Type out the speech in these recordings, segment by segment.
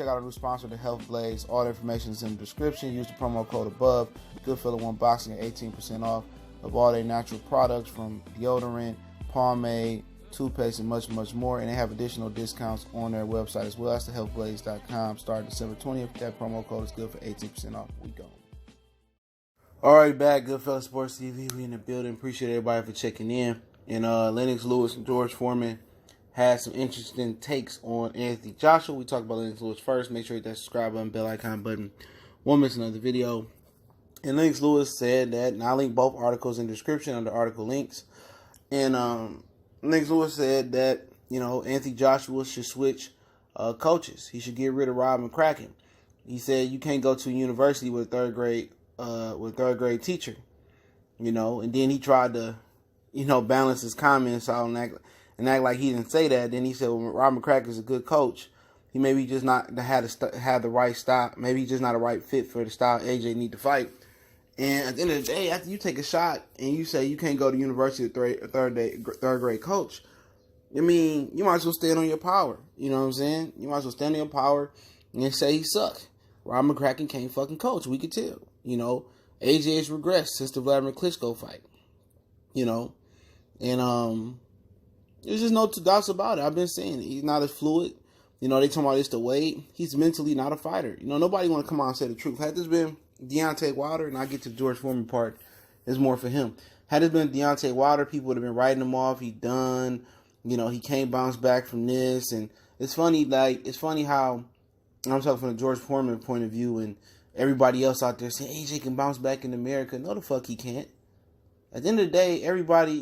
check out our new sponsor, the Health Blaze. All the information is in the description. Use the promo code above. Goodfellow One Boxing at 18% off of all their natural products, from deodorant, pomade, toothpaste, and much, much more. And they have additional discounts on their website as well. That's thehealthblaze.com. Starting December 20th. That promo code is good for 18% off. We go. All right, back. Goodfellow Sports TV. We in the building. Appreciate everybody for checking in. And Lennox Lewis and George Foreman had some interesting takes on Anthony Joshua. We talked about Lennox Lewis first. Make sure you hit that subscribe button, bell icon button. Won't miss another video. And Lennox Lewis said that, and I'll link both articles in the description under article links. And Lennox Lewis said that, Anthony Joshua should switch coaches. He should get rid of Rob McCracken. He said you can't go to a university with a third grade teacher, and then he tried to, balance his comments out and act like he didn't say that. Then he said, well, Rob McCracken is a good coach. He maybe just not had the right style. Maybe he's just not a right fit for the style AJ need to fight. And at the end of the day, after you take a shot and you say you can't go to university with a third grade coach, I mean, you might as well stand on your power. You know what I'm saying? You might as well stand on your power and say he sucked. Rob McCracken can't fucking coach. We could tell. AJ has regressed since the Vladimir Klitschko fight. And there's just no doubts about it. I've been saying it. He's not as fluid. They talking about it's the weight. He's mentally not a fighter. Nobody want to come out and say the truth. Had this been Deontay Wilder, and I get to the George Foreman part, is more for him. Had this been Deontay Wilder, people would have been writing him off. He done. He can't bounce back from this. And it's funny how I'm talking from the George Foreman point of view, and everybody else out there saying AJ can bounce back in America. No, the fuck he can't. At the end of the day, everybody,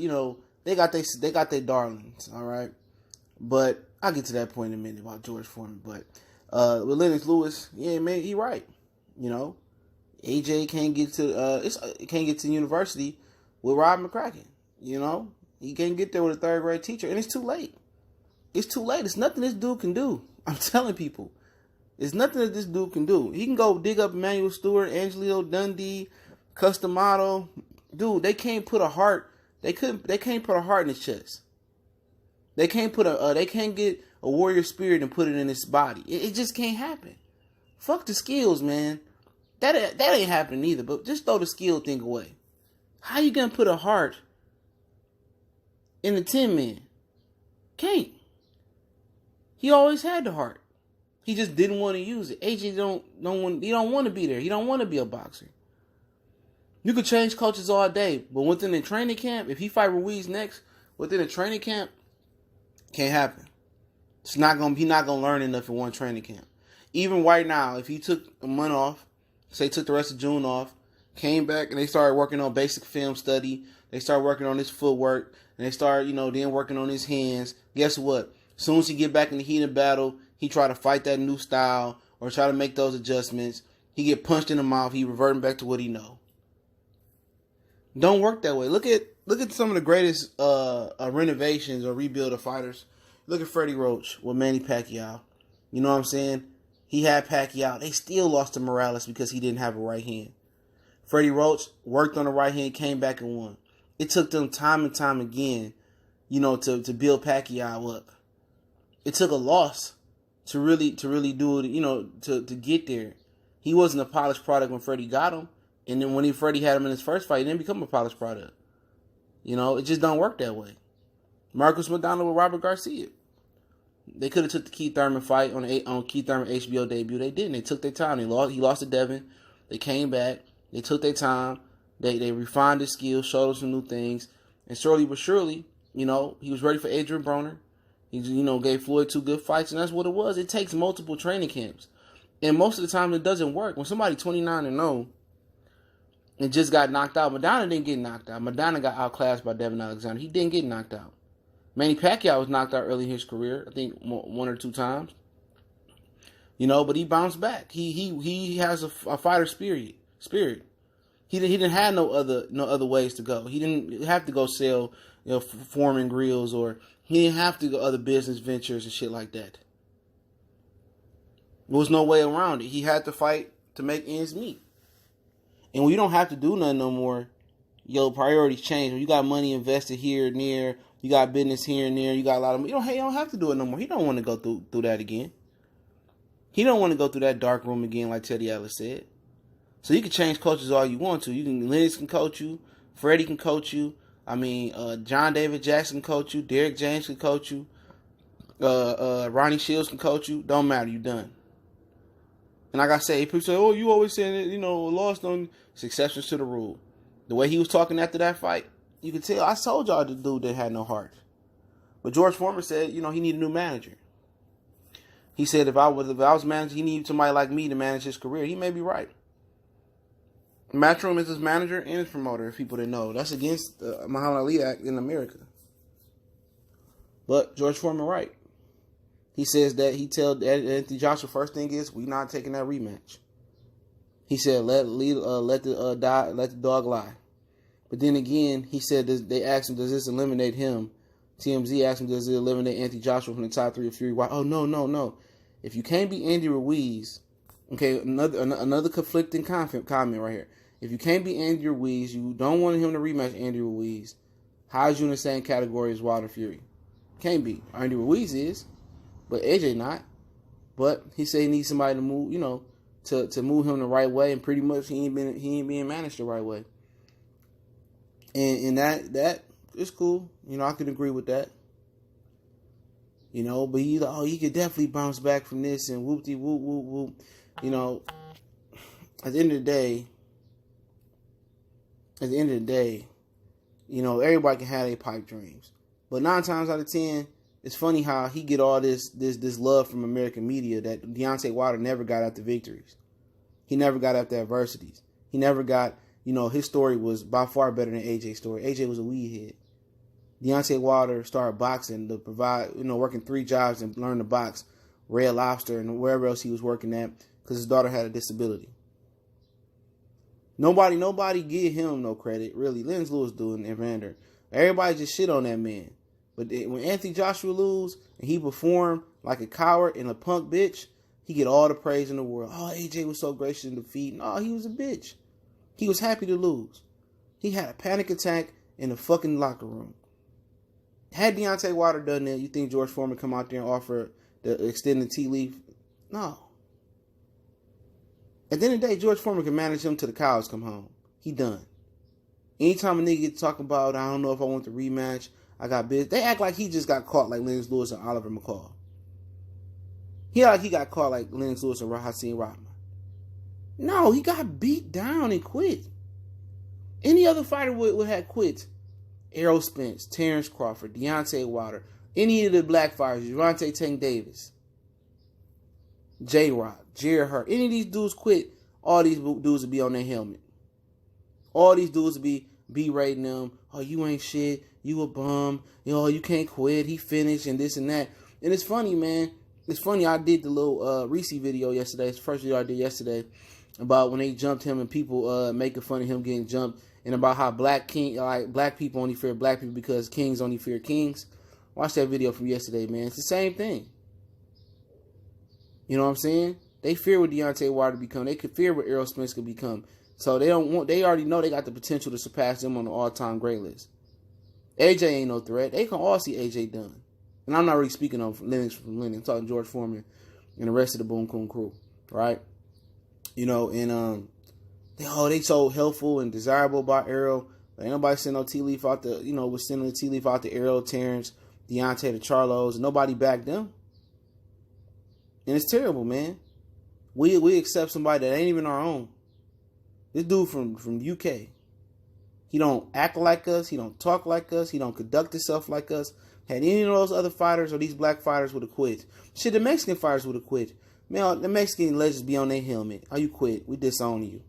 they got their darlings, all right? But I'll get to that point in a minute about George Foreman. But with Lennox Lewis, yeah, man, he right. AJ can't get to university with Rob McCracken. He can't get there with a third grade teacher, and it's too late. It's too late. It's nothing this dude can do. I'm telling people, it's nothing that this dude can do. He can go dig up Emmanuel Stewart, Angelo Dundee, Customato. Dude, they can't put a heart. They can't put a heart in his chest. They can't get a warrior spirit and put it in his body. It just can't happen. Fuck the skills, man. That ain't happening either. But just throw the skill thing away. How you gonna put a heart in the 10-man? Can't. He always had the heart. He just didn't want to use it. AJ don't want to be there. He don't want to be a boxer. You could change coaches all day, but within the training camp, if he fight Ruiz next, within the training camp, can't happen. He's not gonna learn enough in one training camp. Even right now, if he took a month off, say took the rest of June off, came back and they started working on basic film study, they started working on his footwork, and they started, then working on his hands. Guess what? As soon as he get back in the heat of battle, he try to fight that new style or try to make those adjustments. He get punched in the mouth. He reverting back to what he know. Don't work that way. Look at some of the greatest renovations or rebuild of fighters. Look at Freddie Roach with Manny Pacquiao. You know what I'm saying? He had Pacquiao. They still lost to Morales because he didn't have a right hand. Freddie Roach worked on the right hand, came back and won. It took them time and time again, to build Pacquiao up. It took a loss to really do it, to get there. He wasn't a polished product when Freddie got him. And then when Freddie had him in his first fight, he didn't become a polished product. It just don't work that way. Marcus McDonald with Robert Garcia. They could have took the Keith Thurman fight on Keith Thurman HBO debut. They didn't. They took their time. He lost to Devin. They came back. They took their time. They refined his skills, showed us some new things. And slowly but surely, he was ready for Adrian Broner. He, gave Floyd 2 good fights, and that's what it was. It takes multiple training camps. And most of the time, it doesn't work. When somebody 29-0 and just got knocked out, Madonna didn't get knocked out. Madonna got outclassed by Devin Alexander. He didn't get knocked out. Manny Pacquiao was knocked out early in his career, I think 1 or 2 times. But he bounced back. He has a fighter spirit. He didn't have no other ways to go. He didn't have to go sell Foreman grills, or he didn't have to go other business ventures and shit like that. There was no way around it. He had to fight to make ends meet. And when you don't have to do nothing no more, your priorities change. When you got money invested here and there, you got business here and there, you got a lot of money. You don't have to do it no more. He don't want to go through that again. He don't want to go through that dark room again, like Teddy Ellis said. So you can change coaches all you want to. Lennox can coach you. Freddie can coach you. John David Jackson can coach you. Derrick James can coach you. Ronnie Shields can coach you. Don't matter. You done. And like I say, people say, "Oh, you always saying that, lost on." It's exceptions to the rule. The way he was talking after that fight, you could tell. I told y'all the dude that had no heart. But George Foreman said, he needed a new manager. He said if I was manager, he needed somebody like me to manage his career. He may be right. Matchroom is his manager and his promoter, if people didn't know. That's against the Muhammad Ali Act in America. But George Foreman right. He says that he told Anthony Joshua, first thing is, we're not taking that rematch. He said, let the dog lie. But then again, he said they asked him, does this eliminate him? TMZ asked him, does it eliminate Anthony Joshua from the top 3 of Fury? Why? Oh, no. If you can't beat Andy Ruiz, okay, another conflicting comment right here. If you can't beat Andy Ruiz, you don't want him to rematch Andy Ruiz, how is you in the same category as Wilder Fury? Can't be. Andy Ruiz is, but AJ not. But he said he needs somebody to move, to move him the right way, and pretty much he ain't being managed the right way. And that is cool. I can agree with that. But he could definitely bounce back from this and whoop-de whoop whoop whoop. At the end of the day, everybody can have their pipe dreams. But 9 times out of 10, it's funny how he get all this love from American media that Deontay Wilder never got after victories. He never got after adversities. He never got, his story was by far better than AJ's story. AJ was a weed head. Deontay Wilder started boxing to provide, working 3 jobs and learn to box, Red Lobster and wherever else he was working at because his daughter had a disability. Nobody give him no credit, really. Lennox Lewis doing Evander. Everybody just shit on that man. But when Anthony Joshua lose and he performed like a coward and a punk bitch, he get all the praise in the world. Oh, AJ was so gracious in defeat. No, he was a bitch. He was happy to lose. He had a panic attack in the fucking locker room. Had Deontay Wilder done that, you think George Foreman come out there and offer the extended tea leaf? No. At the end of the day, George Foreman can manage him till the cows come home. He done. Anytime a nigga get talking about, I don't know if I want the rematch, I got business. They act like he just got caught like Lennox Lewis and Oliver McCall. He got caught like Lennox Lewis and Hakeem Rahman. No, he got beat down and quit. Any other fighter would have quit. Errol Spence, Terrence Crawford, Deontay Wilder, any of the black fighters, Gervonta Tank Davis, J-Rock, Jared Hurt, any of these dudes quit, all these dudes would be on their helmet. All these dudes would be berating them. Oh, you ain't shit. You a bum. You can't quit. He finished and this and that. And it's funny, man. It's funny. I did the little Reese video yesterday. It's the first video I did yesterday about when they jumped him and people making fun of him getting jumped, and about how black people only fear black people because kings only fear kings. Watch that video from yesterday, man. It's the same thing. You know what I'm saying? They fear what Deontay Wilder become. They could fear what Errol Spence could become. So they already know they got the potential to surpass them on the all-time great list. AJ ain't no threat. They can all see AJ done. And I'm not really speaking of Lennox from Lennox. I'm talking George Foreman and the rest of the Boom Coon crew, right? They so helpful and desirable about Errol. But ain't nobody sending no tea leaf out was sending the tea leaf out to Errol, Terrence, Deontay, the Charlos, and nobody backed them. And it's terrible, man. We accept somebody that ain't even our own. This dude from UK. He don't act like us. He don't talk like us. He don't conduct himself like us. Had any of those other fighters or these black fighters would have quit. Shit, the Mexican fighters would have quit. Man, the Mexican legends be on their helmet. Oh, you quit. We disown you.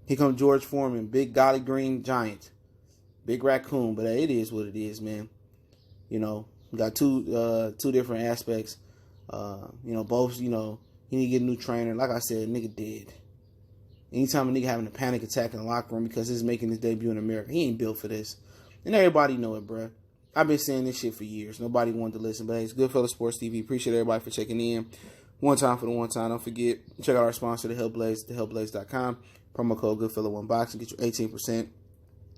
Here comes George Foreman, big golly green giant. Big raccoon. But it is what it is, man. We got two different aspects. Both, he need to get a new trainer. Like I said, nigga dead. Anytime a nigga having a panic attack in the locker room because he's making his debut in America, he ain't built for this. And everybody know it, bruh. I've been saying this shit for years. Nobody wanted to listen, but hey, it's Goodfellas Sports TV. Appreciate everybody for checking in. One time for the one time. Don't forget, check out our sponsor, The Hellblaze, theHellblaze.com. Promo code Goodfella1Box and get you 18%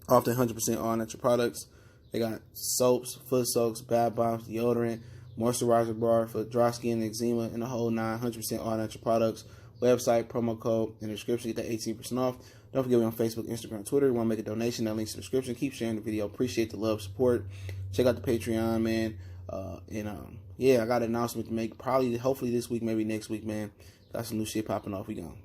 off the 100% all natural products. They got soaps, foot soaks, bath bombs, deodorant, moisturizer bar for dry skin, eczema, and the whole 100% all natural products. Website, promo code in the description, get that 18% off. Don't forget we're on Facebook, Instagram, Twitter. You want to make a donation, that link's in the description. Keep sharing the video. Appreciate the love, support. Check out the Patreon, man. Yeah, I got an announcement to make. Probably, hopefully this week, maybe next week, man. Got some new shit popping off. We gone.